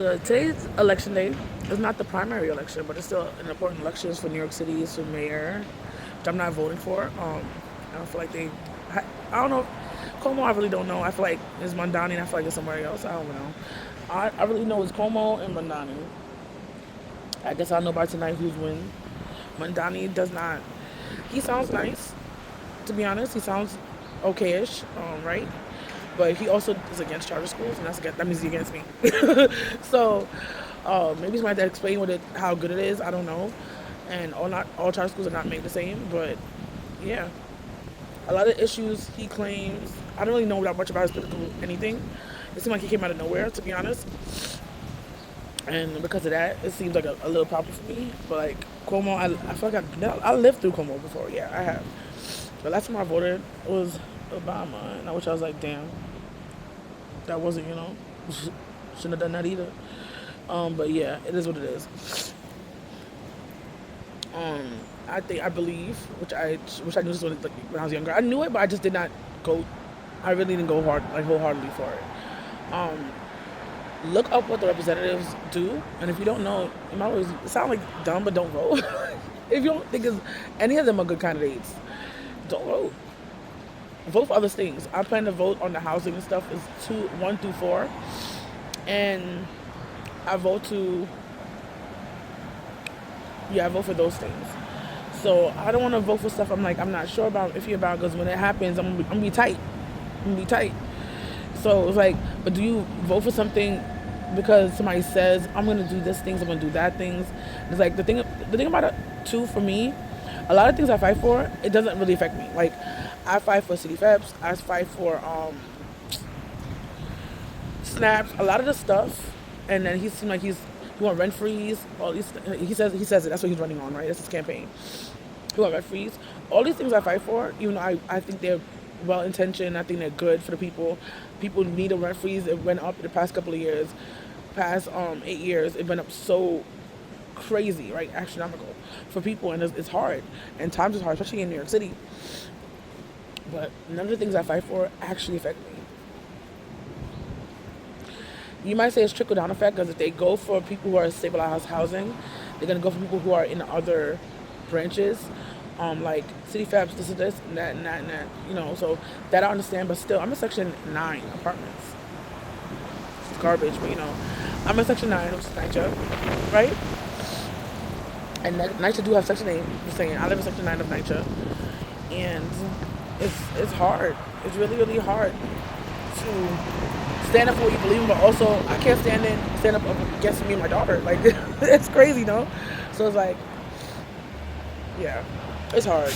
Today's election day is not the primary election, but it's still an important election for New York City's for mayor, which I'm not voting for. I don't feel like I don't know. Como, I really don't know. I feel like it's Mondani, and I feel like it's somewhere else. I don't know. I really know it's Como and Mondani. I guess I'll know by tonight who's winning. Mondani does not. He sounds nice, to be honest. He sounds okay-ish, right? But he also is against charter schools, and that means he's against me. So maybe he's going to have to explain how good it is. I don't know. And not all charter schools are not made the same, but yeah, a lot of issues he claims. I don't really know that much about his political anything. It seemed like he came out of nowhere, to be honest. And because of that, it seems like a little problem for me. But like Cuomo, I feel like I lived through Cuomo before. Yeah, I have. The last time I voted was Obama, and I wish I was like, damn, that wasn't, shouldn't have done that either. But yeah, it is what it is. I believe, which I knew this when I was younger. I knew it, but I just did not go. I really didn't go hard, like wholeheartedly for it. Look up what the representatives do, and if you don't know, it sound like dumb, but don't vote. If you don't think any of them are good candidates, don't vote. Vote for other things. I plan to vote on the housing and stuff. Is 1 through 4, and I vote for those things. So I don't want to vote for stuff I'm not sure about, iffy about, because when it happens, I'm gonna be tight. So it's like, but do you vote for something because somebody says I'm gonna do this things, I'm gonna do that things? It's like the thing about it too for me. A lot of things I fight for, it doesn't really affect me. Like I fight for city FEPs, I fight for snaps, a lot of the stuff, and then he seemed like he want rent freeze. All these he says it. That's what he's running on, right? That's his campaign. He want rent freeze. All these things I fight for, even though I think they're well intentioned. I think they're good for the people. People need a rent freeze. It went up in the past couple of years. Past 8 years, it went up so crazy, right? Astronomical for people, and it's hard. And times is hard, especially in New York City. But none of the things I fight for actually affect me. You might say it's trickle down effect, because if they go for people who are stabilized housing, they're gonna go for people who are in other branches, like city FEPs, this, and that, So that I understand, but still, I'm in Section 9 apartments. It's garbage, but I'm in Section 9, which is NYCHA, right? And NYCHA do have Section 8. Just saying, I live in Section 9 of NYCHA, and it's hard. It's really, really hard to stand up for what you believe in, but also I can't stand up against me and my daughter. Like it's crazy, no? So it's like, yeah, it's hard.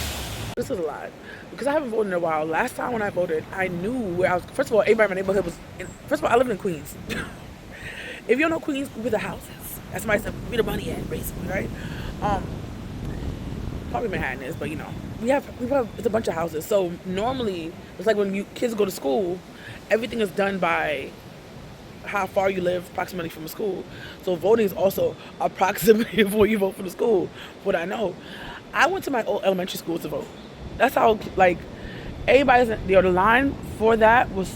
This is a lot because I haven't voted in a while. Last time when I voted, I knew where I was. First of all, everybody in my neighborhood was. First of all, I live in Queens. If you don't know Queens, we're the houses. That's somebody said we're the money at, basically, right? Probably Manhattan is, but we have it's a bunch of houses. So normally it's like when kids go to school, everything is done by how far you live approximately from the school. So voting is also approximately before you vote for the school. What I know, I went to my old elementary school to vote. That's how everybody's the line for that was,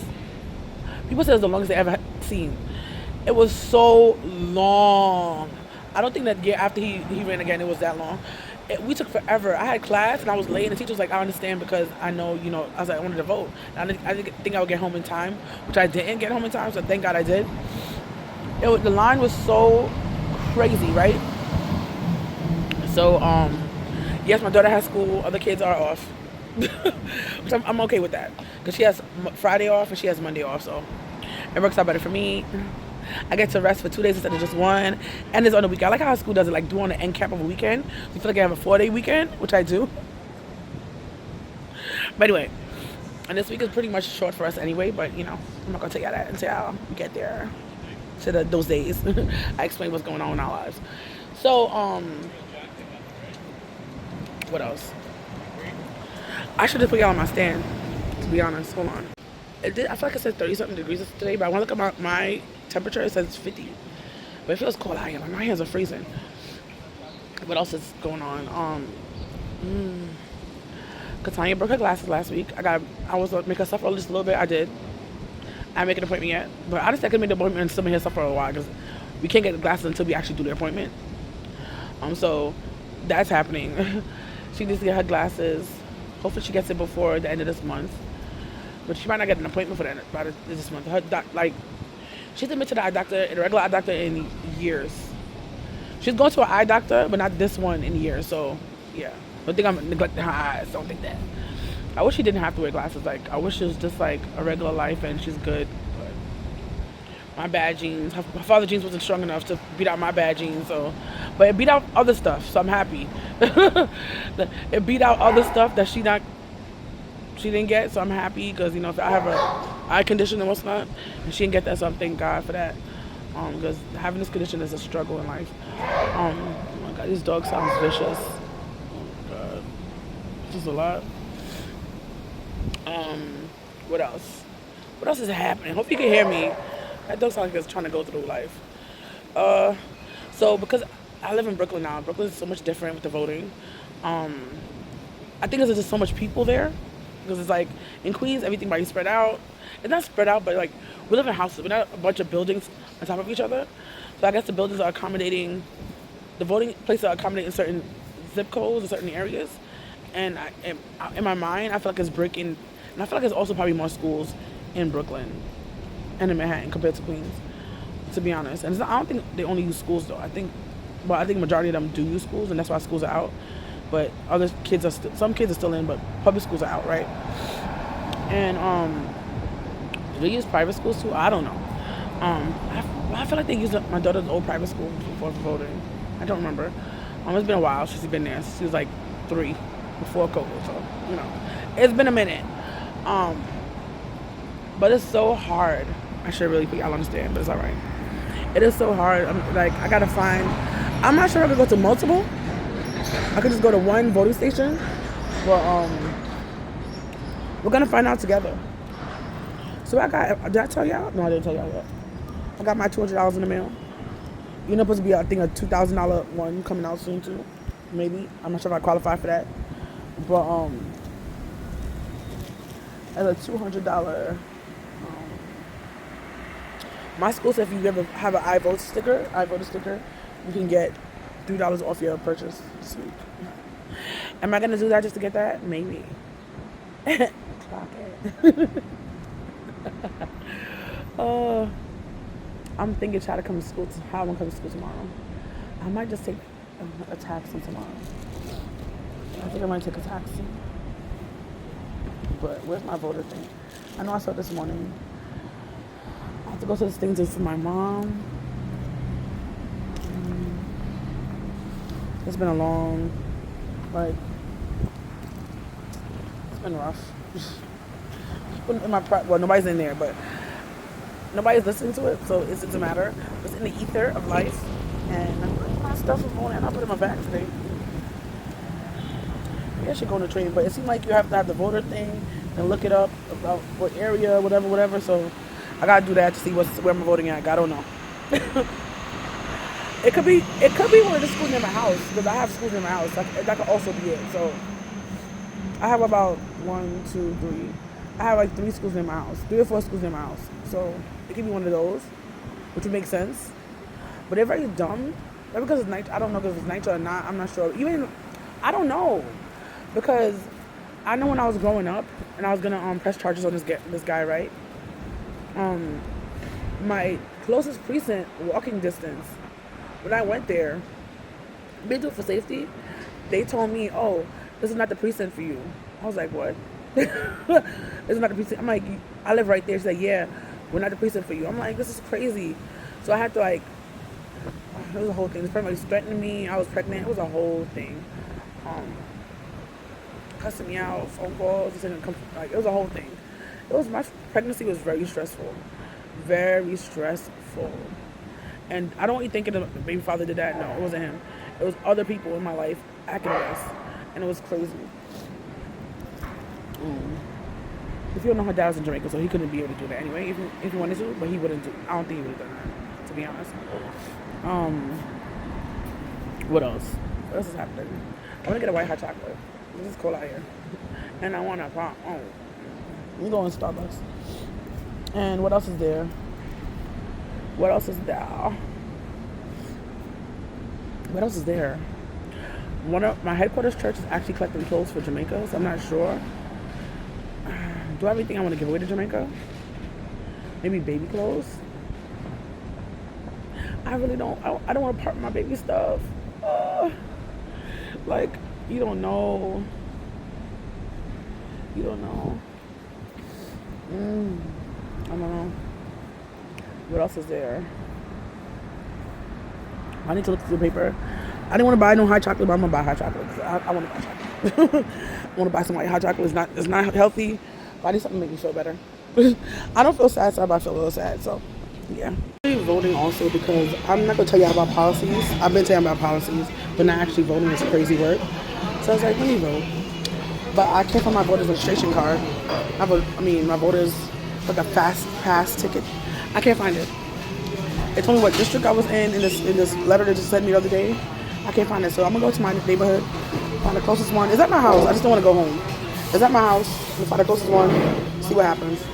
people said it was the longest they ever seen. It was so long. I don't think that year after he ran again, it was that long. We took forever. I had class and I was late, and the teacher was like, I understand because I know, I was like, I wanted to vote. And I didn't think I would get home in time, which I didn't get home in time, so thank God I did. The line was so crazy, right? So, yes, my daughter has school, other kids are off. Which I'm okay with that. Because she has Friday off and she has Monday off, so it works out better for me. I get to rest for 2 days instead of just one, and it's on the weekend. I like how school does it, like do on the end cap of a weekend. You feel like I have a 4-day weekend, which I do. But anyway, and this week is pretty much short for us anyway. But I'm not gonna tell you that until we get there to those days. I explain what's going on in our lives. So what else? I should just put y'all on my stand. To be honest, hold on. I feel like it said 30-something degrees today, but I want to look at my temperature. It says it's 50. But it feels cold out here. My hands are freezing. What else is going on? Katanya broke her glasses last week. I was make her suffer just a little bit. I did. I didn't make an appointment yet. But honestly, I could make the appointment and still make her suffer a while because we can't get the glasses until we actually do the appointment. So that's happening. She needs to get her glasses. Hopefully she gets it before the end of this month. But she might not get an appointment for that by this month. She hasn't been to the eye doctor, a regular eye doctor, in years. She's going to an eye doctor, but not this one in years. So yeah, don't think I'm neglecting her eyes. Don't think that. I wish she didn't have to wear glasses. Like, I wish it was just like a regular life and she's good. But my bad genes, her father's genes wasn't strong enough to beat out my bad genes. So, but it beat out other stuff. So I'm happy. It beat out other stuff that she didn't get. So I'm happy because, you know, if I have a eye condition and what's not, and she didn't get that, so I'm thank God for that. Because having this condition is a struggle in life. Oh my God, this dog sounds vicious. Oh my God, this is a lot. What else? What else is happening? Hope you can hear me. That dog sounds like it's trying to go through life. So because I live in Brooklyn now, Brooklyn is so much different with the voting. I think there's just so much people there. Because it's like, in Queens, everybody's spread out. It's not spread out, but like, we live in houses. We're not a bunch of buildings on top of each other. So I guess the buildings are accommodating, the voting places are accommodating certain zip codes in certain areas. And in my mind, I feel like it's breaking, and I feel like there's also probably more schools in Brooklyn and in Manhattan compared to Queens, to be honest. And I don't think they only use schools though. I think majority of them do use schools, and that's why schools are out. But other kids are some kids are still in, but public schools are out, right? And do they use private schools too? I don't know. I feel like they use my daughter's old private school for voting. I don't remember. It's been a while since she's been there. She was like 3 before COVID, so you know, it's been a minute. But it's so hard. I should really put y'all understand, but it's all right. It is so hard. I gotta find. I'm not sure if I could go to multiple. I could just go to one voting station, but we're gonna find out together. So did I tell y'all? No, I didn't tell y'all yet. I got my $200 in the mail. You're not supposed to be, I think, a $2,000 one coming out soon too. Maybe. I'm not sure if I qualify for that. But as a $200. My school said if you ever have an iVoter sticker, you can get $3 off your purchase this week. Am I gonna do that just to get that? Maybe. Clock it. I'm thinking how I'm gonna come to school tomorrow. I might just take a taxi tomorrow. I think I might take a taxi. But where's my voter thing? I know I saw it this morning. I have to go to this thing for my mom. It's been a long, it's been rough. Nobody's in there, but nobody's listening to it, so it doesn't matter. It's in the ether of life, and my stuff is going in. I'll put it in my bag today. Maybe I should go on the train, but it seems like you have to have the voter thing and look it up about what area, whatever. So I gotta do that to see where I'm voting at. I don't know. It could be one of the schools near my house, because I have schools near my house. That could also be it. So I have about 1, 2, 3. I have like 3 schools near my house, 3 or 4 schools near my house. So it could be one of those, which would make sense. But they're very dumb. Maybe because it's night. I don't know if it's night or not. I'm not sure. I don't know, because I know when I was growing up and I was gonna press charges on this guy, right? My closest precinct, walking distance, when I went there, they do it for safety. They told me, "Oh, this is not the precinct for you." I was like, "What?" This is not the precinct. I'm like, "I live right there." She's like, "Yeah, we're not the precinct for you." I'm like, "This is crazy." So I had to it was a whole thing. This person was threatening me. I was pregnant. It was a whole thing. Cussing me out, phone calls. It was a whole thing. My pregnancy was very stressful. Very stressful. And I don't want you thinking the baby father did that. No, it wasn't him. It was other people in my life acting worse. And it was crazy. If you don't know, her dad was in Jamaica, so he couldn't be able to do that anyway, if he wanted to, but he wouldn't do. I don't think he would have done that, to be honest. What else? What else is happening? I want to get a white hot chocolate. This is cold out here. And I want to let me go in Starbucks. And what else is there? What else is there? What else is there? One of my headquarters church is actually collecting clothes for Jamaica, so I'm not sure. Do I have anything I want to give away to Jamaica? Maybe baby clothes. I really don't. I don't want to part with my baby stuff. Like, you don't know. You don't know. I don't know. What else is there? I need to look through the paper. I didn't want to buy no hot chocolate, but I'm gonna buy hot chocolate. I want to buy chocolate. I want to buy some hot chocolate. It's not healthy, but I need something to make me feel better. I don't feel sad, so I feel a little sad. So, yeah. I'm voting also because I'm not gonna tell y'all about policies. I've been telling about policies, but not actually voting is crazy work. So I was like, let me vote. But I can't find my voter's registration card. My voter's like a fast pass ticket. I can't find it. It told me what district I was in this letter that just sent me the other day. I can't find it, so I'm gonna go to my neighborhood, find the closest one. Is at my house. I just don't want to go home. Is at my house. I'm gonna find the closest one. See what happens.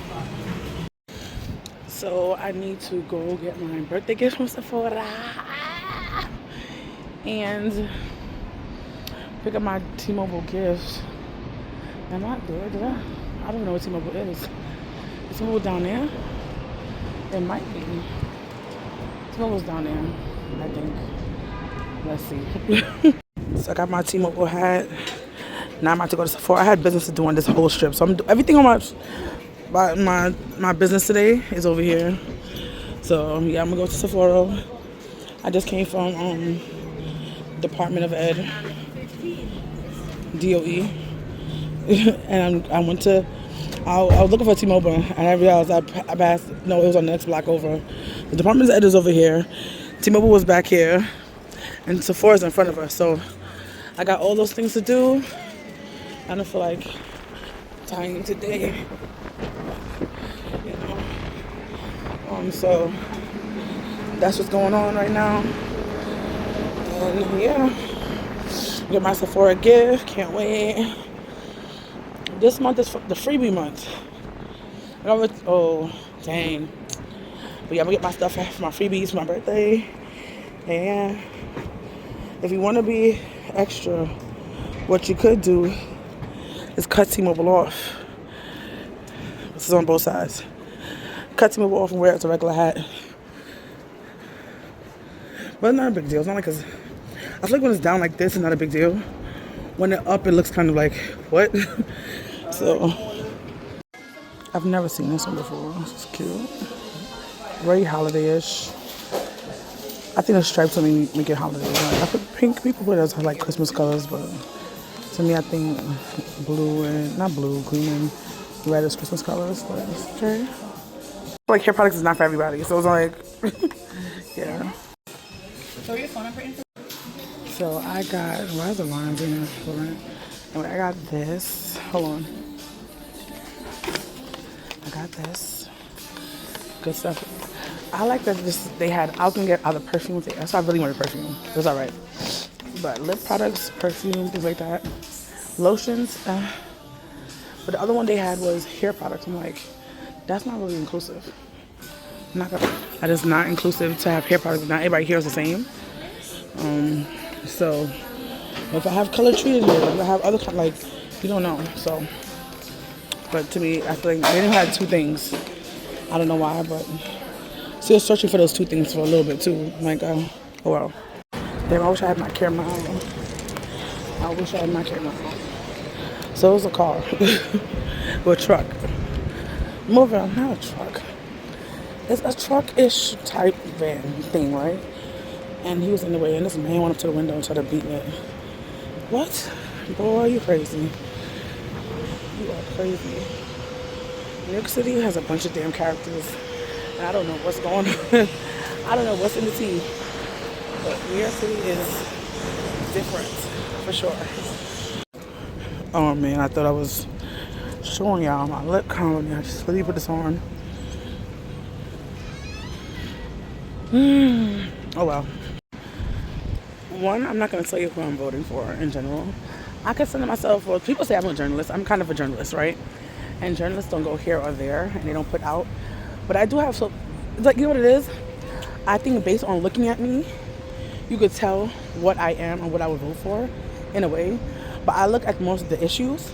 So I need to go get my birthday gift from Sephora and pick up my T-Mobile gift. Am I there? Did I? I don't know what T-Mobile is. Is T-Mobile down there? It might be. T-Mobile's down there, I think. Let's see. So I got my T-Mobile hat. Now I'm about to go to Sephora. I had business to do on this whole strip, so everything on my business today is over here. So yeah, I'm gonna go to Sephora. I just came from Department of Ed, DOE, and I went to. I was looking for T-Mobile, and I realized I passed. No, it was on the next block over. The Department of Ed is over here. T-Mobile was back here, and Sephora's in front of us. So I got all those things to do. I don't feel like tying today, you know. So that's what's going on right now. And yeah, get my Sephora gift. Can't wait. This month is the freebie month. Oh, dang. But yeah, I'm gonna get my stuff for my freebies for my birthday. And if you want to be extra, what you could do is cut T-Mobile off. This is on both sides. Cut T-Mobile off and wear it as a regular hat. But it's not a big deal. It's not like I feel like when it's down like this, it's not a big deal. When it's up, it looks kind of like, what? So, I've never seen this one before. This is cute. Very holiday-ish. I think the stripes will make it holiday. I put pink. People put it as like Christmas colors, but to me, I think green and red is Christmas colors. But it's okay. Like hair products is not for everybody, so it's like, yeah. So your phone number info? So I got, why is the lines in here? Anyway, I got this. Hold on. I got this. Good stuff. I like that I was gonna get other perfumes. So I really wanted perfume. It was alright. But lip products, perfume, things like that. Lotions. But the other one they had was hair products. I'm like, that's not really inclusive. That is not inclusive to have hair products. Not everybody here is the same. So if I have color treated here, if I have other kind, like, you don't know. So, but to me, I feel like they didn't have two things. I don't know why, but still searching for those two things for a little bit too. Like, oh well. Damn, I wish I had my camera on. So it was a car, or a truck. Moving, not a truck. It's a truck-ish type van thing, right? And he was in the way, and this man went up to the window and started beating it. What? Boy, you crazy. You are crazy. New York City has a bunch of damn characters. And I don't know what's going on. I don't know what's in the tea. But New York City is different, for sure. Oh man, I thought I was showing y'all my lip color. I just really put this on. Oh well. One, I'm not going to tell you who I'm voting for in general. I consider myself, well, people say I'm a journalist. I'm kind of a journalist, right? And journalists don't go here or there, and they don't put out. But I do have, so, like, you know what it is? I think based on looking at me, you could tell what I am and what I would vote for in a way. But I look at most of the issues,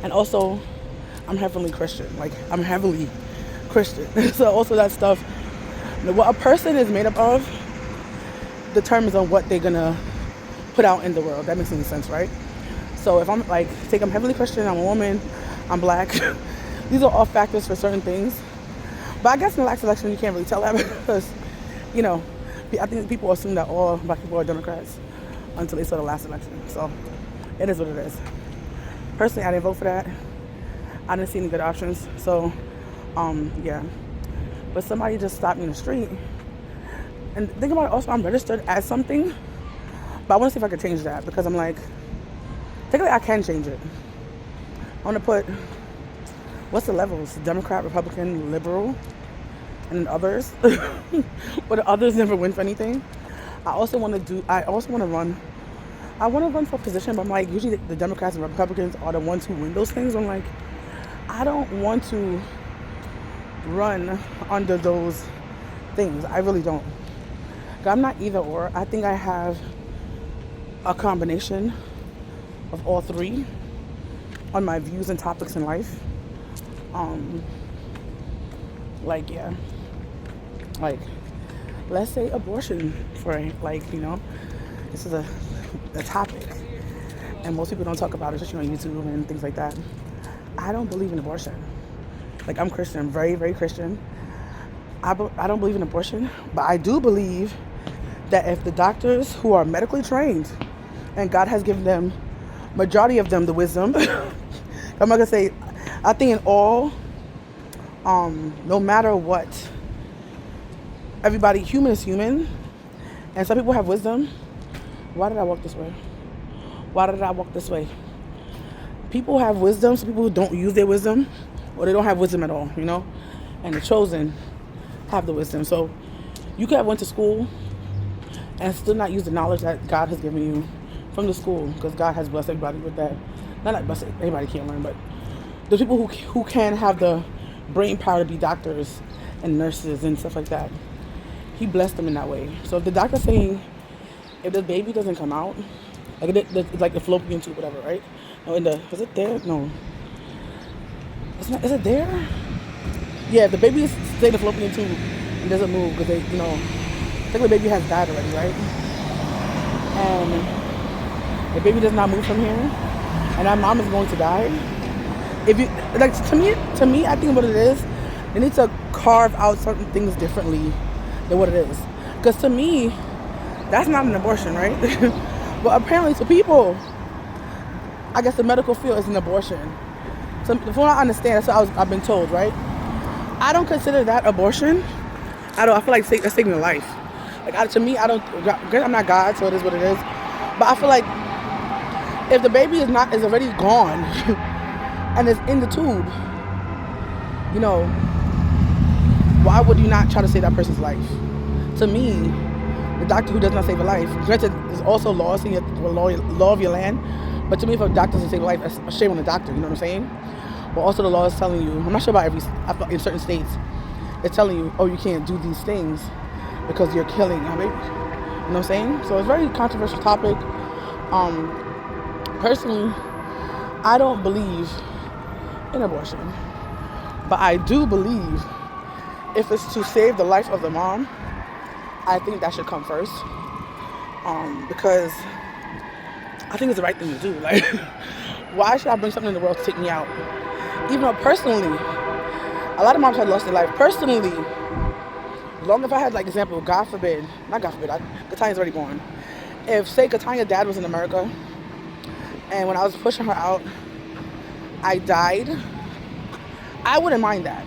and also I'm heavily Christian. Like, I'm heavily Christian. So also that stuff, what a person is made up of determines on what they're gonna put out in the world. That makes any sense, right? So if I'm like, take I'm heavily Christian, I'm a woman, I'm black. These are all factors for certain things. But I guess in the last election you can't really tell that because, you know, I think people assume that all black people are Democrats until they saw the last election. So it is what it is. Personally, I didn't vote for that. I didn't see any good options. So, yeah. But somebody just stopped me in the street. And think about it also, I'm registered as something. But I want to see if I can change that because I'm like, technically I can change it. I want to put, what's the levels? Democrat, Republican, Liberal, and then others. But the others never win for anything. I also want to run for a position, but I'm like, usually the Democrats and Republicans are the ones who win those things. I'm like, I don't want to run under those things. I really don't. I'm not either or. I think I have a combination of all three on my views and topics in life. Like, yeah. Like, let's say abortion for, like, you know, this is a topic. And most people don't talk about it, especially on YouTube and things like that. I don't believe in abortion. Like, I'm Christian, I'm very, very Christian. I don't believe in abortion, but I do believe that if the doctors who are medically trained, and God has given them, majority of them, the wisdom, I'm not gonna say, I think in all, no matter what, everybody, human is human, and some people have wisdom. Why did I walk this way? Why did I walk this way? People have wisdom, some people who don't use their wisdom, or they don't have wisdom at all, you know? And the chosen have the wisdom. So you could have went to school and still not use the knowledge that God has given you from the school, because God has blessed everybody with that. Not like blessed, anybody can't learn, but the people who can have the brain power to be doctors and nurses and stuff like that, He blessed them in that way. So if the doctor's saying, if the baby doesn't come out, like it's like the fallopian tube, whatever, right? No, is it there? No. It's not. Is it there? Yeah, if the baby is staying in the fallopian tube and doesn't move because they, you know, I think the baby has died already, right? And the baby does not move from here, and that mom is going to die. If you like, to me, I think what it is, they need to carve out certain things differently than what it is. Because to me, that's not an abortion, right? But apparently to people, I guess the medical field is an abortion. So from what I understand, that's what I've been told, right? I don't consider that abortion. I feel like that's taking a life. Like, to me, I'm not God, so it is what it is. But I feel like if the baby is already gone and it's in the tube, you know, why would you not try to save that person's life? To me, the doctor who does not save a life, granted, there's also laws in law of your land, but to me, if a doctor doesn't save a life, that's a shame on the doctor, you know what I'm saying? But also the law is telling you, I'm not sure about in certain states, it's telling you, oh, you can't do these things because you're killing a baby. You know what I'm saying? So it's a very controversial topic. Personally, I don't believe in abortion, but I do believe if it's to save the life of the mom, I think that should come first. Because I think it's the right thing to do. Like, why should I bring something in the world to take me out? Even though personally, a lot of moms had lost their life. Personally, long if I had, like, example, God forbid, Katania's already born. If, say, Katania's dad was in America, and when I was pushing her out, I died, I wouldn't mind that.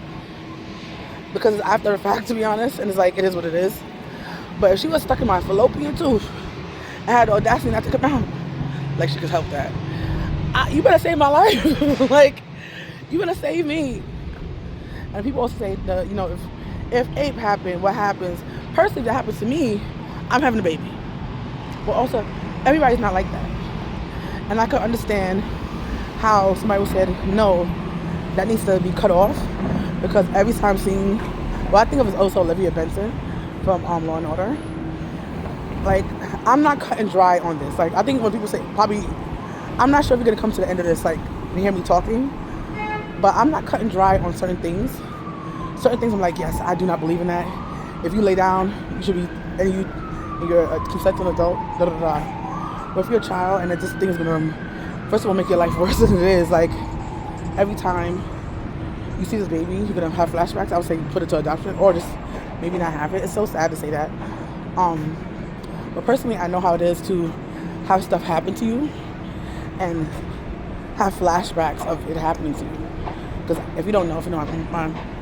Because it's after the fact, to be honest, and it's like, it is what it is. But if she was stuck in my fallopian tube and had the audacity not to come out, like, she could help that. You better save my life. Like, you better save me. And people also say, you know, if ape happened, what happens? Personally, if that happens to me, I'm having a baby. But also, everybody's not like that. And I could understand how somebody would say, no, that needs to be cut off. Because every time seeing, well, I think it was also Olivia Benson from Law and Order. Like, I'm not cut and dry on this. Like, I think when people say, probably, I'm not sure if you're going to come to the end of this, like, you hear me talking, but I'm not cut and dry on certain things. Certain things I'm like, yes, I do not believe in that. If you lay down, you should be, and you're a consenting adult, da da da. But if you're a child and this thing is going to, first of all, make your life worse than it is, like, every time you see this baby, you're going to have flashbacks. I would say put it to adoption or just maybe not have it. It's so sad to say that. But personally, I know how it is to have stuff happen to you and have flashbacks of it happening to you. Because if you don't know,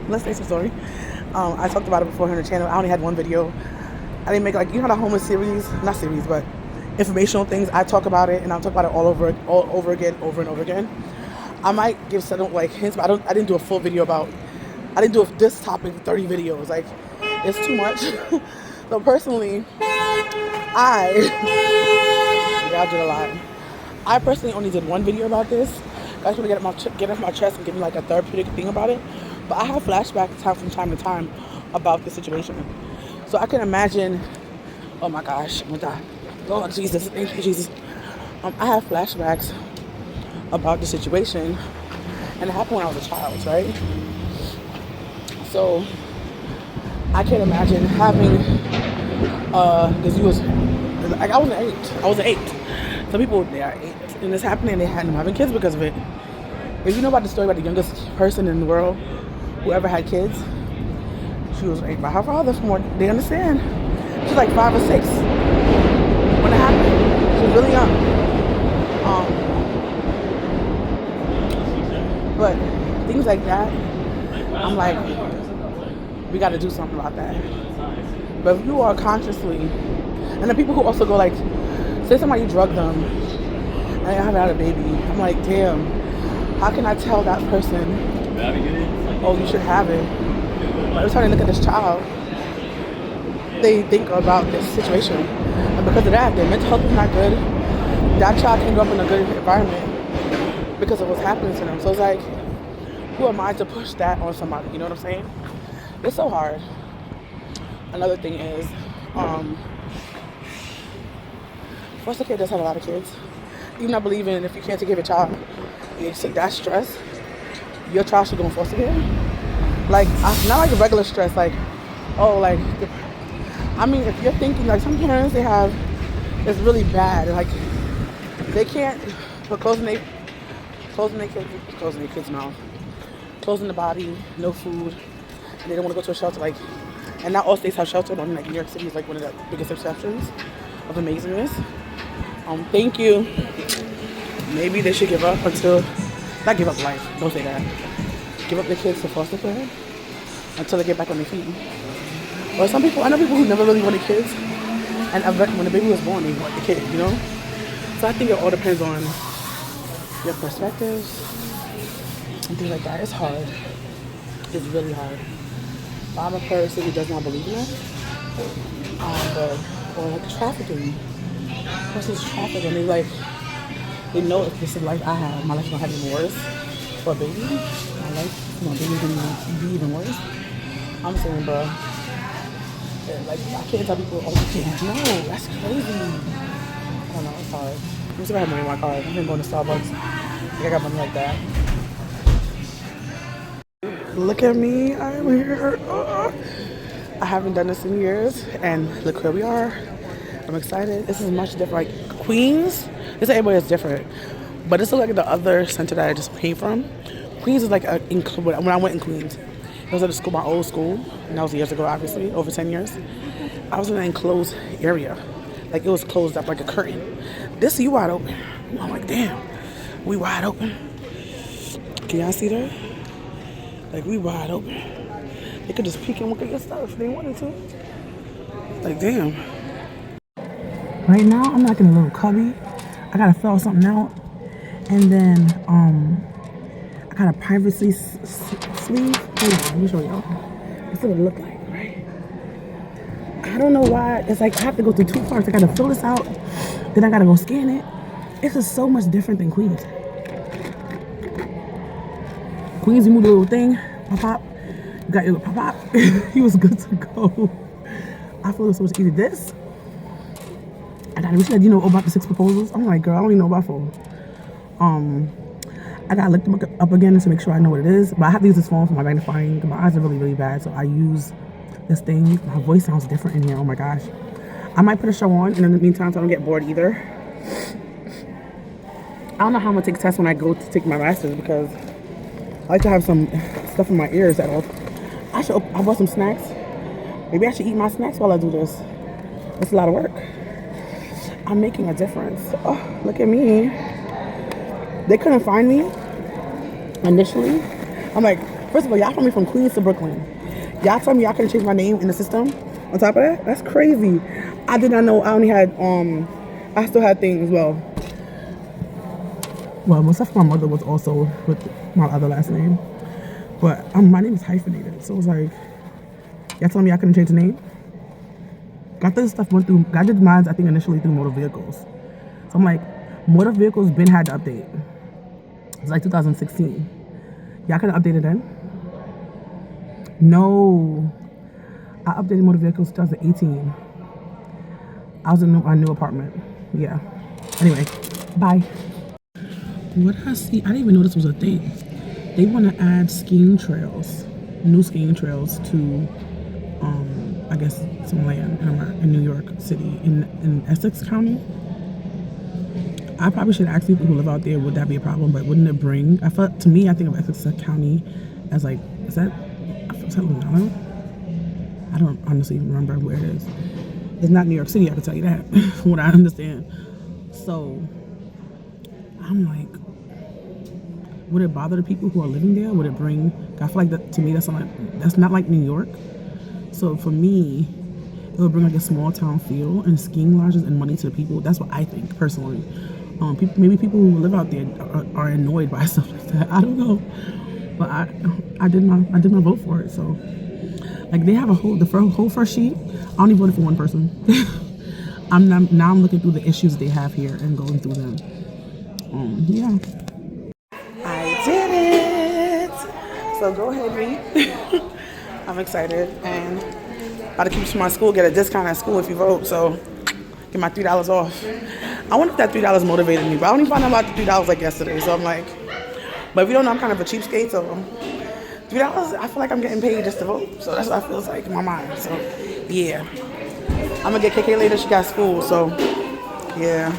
let's say some story. I talked about it before here on the channel. I only had one video. I didn't make, like, you know how the homeless series, not series, but informational things. I talk about it and I'll talk about it all over again, over and over again. I might give some like hints, but I didn't do a full video about. I didn't do this topic 30 videos. Like, it's too much. So personally, I did a lot. I personally only did one video about this. I just want to get off my chest and give me like a therapeutic thing about it. But I have flashbacks from time to time about the situation. So I can imagine. Oh my gosh, oh my God, Lord Jesus, thank you Jesus. I have flashbacks about the situation, and it happened when I was a child, right? So I can't imagine having, because you was, like, I was an eight. Some people, they are 8, and it's happening, and they hadn't having kids because of it. If you know about the story about the youngest person in the world who ever had kids, she was 8 by her father. From what they understand, she was like 5 or 6 when it happened. She was really young. But things like that, I'm like, we got to do something about that. But if you are consciously, and the people who also go like, say somebody drugged them and they haven't had a baby, I'm like, damn, how can I tell that person, oh, you should have it? But every time they look at this child, they think about this situation. And because of that, their mental health is not good. That child can grow up in a good environment because of what's happening to them. So it's like, who am I to push that on somebody? You know what I'm saying? It's so hard. Another thing is, foster care does have a lot of kids. Even I believe in, if you can't take care of a child, that stress, your child should go in foster care. Like, not like a regular stress, like, oh, like, I mean, if you're thinking, like, some parents, they have, it's really bad. Like, they can't, but closing their kids' mouth, closing the body, no food, and they don't want to go to a shelter, like, and not all states have shelter, but like New York City is like one of the biggest exceptions of amazingness. Thank you. Maybe they should give up until, not give up life, don't say that. Give up their kids to foster care until they get back on their feet. Or some people, I know people who never really wanted kids, and when the baby was born, they want the kid, you know? So I think it all depends on your perspectives and things like that. It's hard. It's really hard. But I'm a person who does not believe in that. Or like trafficking. Person's trafficking, and they know if this is the life I have, my life's gonna have even worse. For a baby, my life, baby's gonna be even worse. I'm saying, bro, like, I can't tell people, oh, you can't. No, that's crazy. I don't know, it's hard. Let me see if I have money in my car. I've been going to Starbucks. I think I got money like that. Look at me, I'm here. I haven't done this in years, and look where we are. I'm excited. This is much different. Like, Queens, this area is different. But this is like the other center that I just came from. Queens is like, when I went in Queens, it was at a school, my old school, and that was years ago, obviously, over 10 years. I was in an enclosed area. Like, it was closed up like a curtain. This, you wide open. I'm like, damn, we wide open. Can y'all see that? Like, we wide open. They could just peek and look at your stuff if they wanted to. Like, damn. Right now, I'm like in a little cubby. I gotta fill something out. And then, I got a privacy sleeve. Hold on, let me show y'all. This is what it look like, right? I don't know why. It's like I have to go through 2 parts. I gotta fill this out. Then I gotta go scan it. It's just so much different than Queens. Queens, you move the little thing, pop. You got your little pop. He was good to go. I feel it's so much easier. This, I got, she said, you know about the 6 proposals? I'm like, girl, I don't even know about 4. I gotta look them up again to make sure I know what it is. But I have to use this phone for my magnifying. My eyes are really, really bad, so I use this thing. My voice sounds different in here. Oh my gosh. I might put a show on, and in the meantime, so I don't get bored either. I don't know how I'm gonna take tests when I go to take my master's because I like to have some stuff in my ears at all. I bought some snacks. Maybe I should eat my snacks while I do this. It's a lot of work. I'm making a difference. Oh, look at me. They couldn't find me initially. I'm like, first of all, y'all found me from Queens to Brooklyn. Y'all told me y'all couldn't change my name in the system. On top of that, that's crazy. I did not know I only had, I still had things, well, most of my mother was also with my other last name. But my name is hyphenated. So it was like, y'all told me I couldn't change the name. Got this stuff went through, I did mine, I think, initially through motor vehicles. So I'm like, motor vehicles been had to update. It's like 2016. Y'all could have updated then? No. I updated motor vehicles 2018. I was in my new apartment. Yeah. Anyway, bye. What I see, I didn't even know this was a thing. They want to add skiing trails, new skiing trails to, I guess, some land in New York City, in Essex County. I probably should ask people who live out there, would that be a problem? But wouldn't it bring, I think of Essex County as like, is that Long Island? I don't honestly remember where it is. It's not New York City, I can tell you that, from what I understand. So, I'm like, would it bother the people who are living there? Would it bring, I feel like that, to me, that's not like New York. So for me, it would bring like a small town feel and skiing lodges and money to the people. That's what I think, personally. Maybe people who live out there are annoyed by stuff like that. I don't know, but I did my vote for it. So like they have the whole first sheet. I only voted for one person. I'm looking through the issues they have here and going through them. Yeah, I did it. So go ahead, read. I'm excited and about to keep my school, get a discount at school if you vote. So get my $3 off. I wonder if that $3 motivated me, but I only found out about the $3 like yesterday. So I'm like, but if you don't know, I'm kind of a cheapskate, so $3, I feel like I'm getting paid just to vote. So that's what I feel like in my mind. So yeah, I'm gonna get KK later. She got school, so yeah.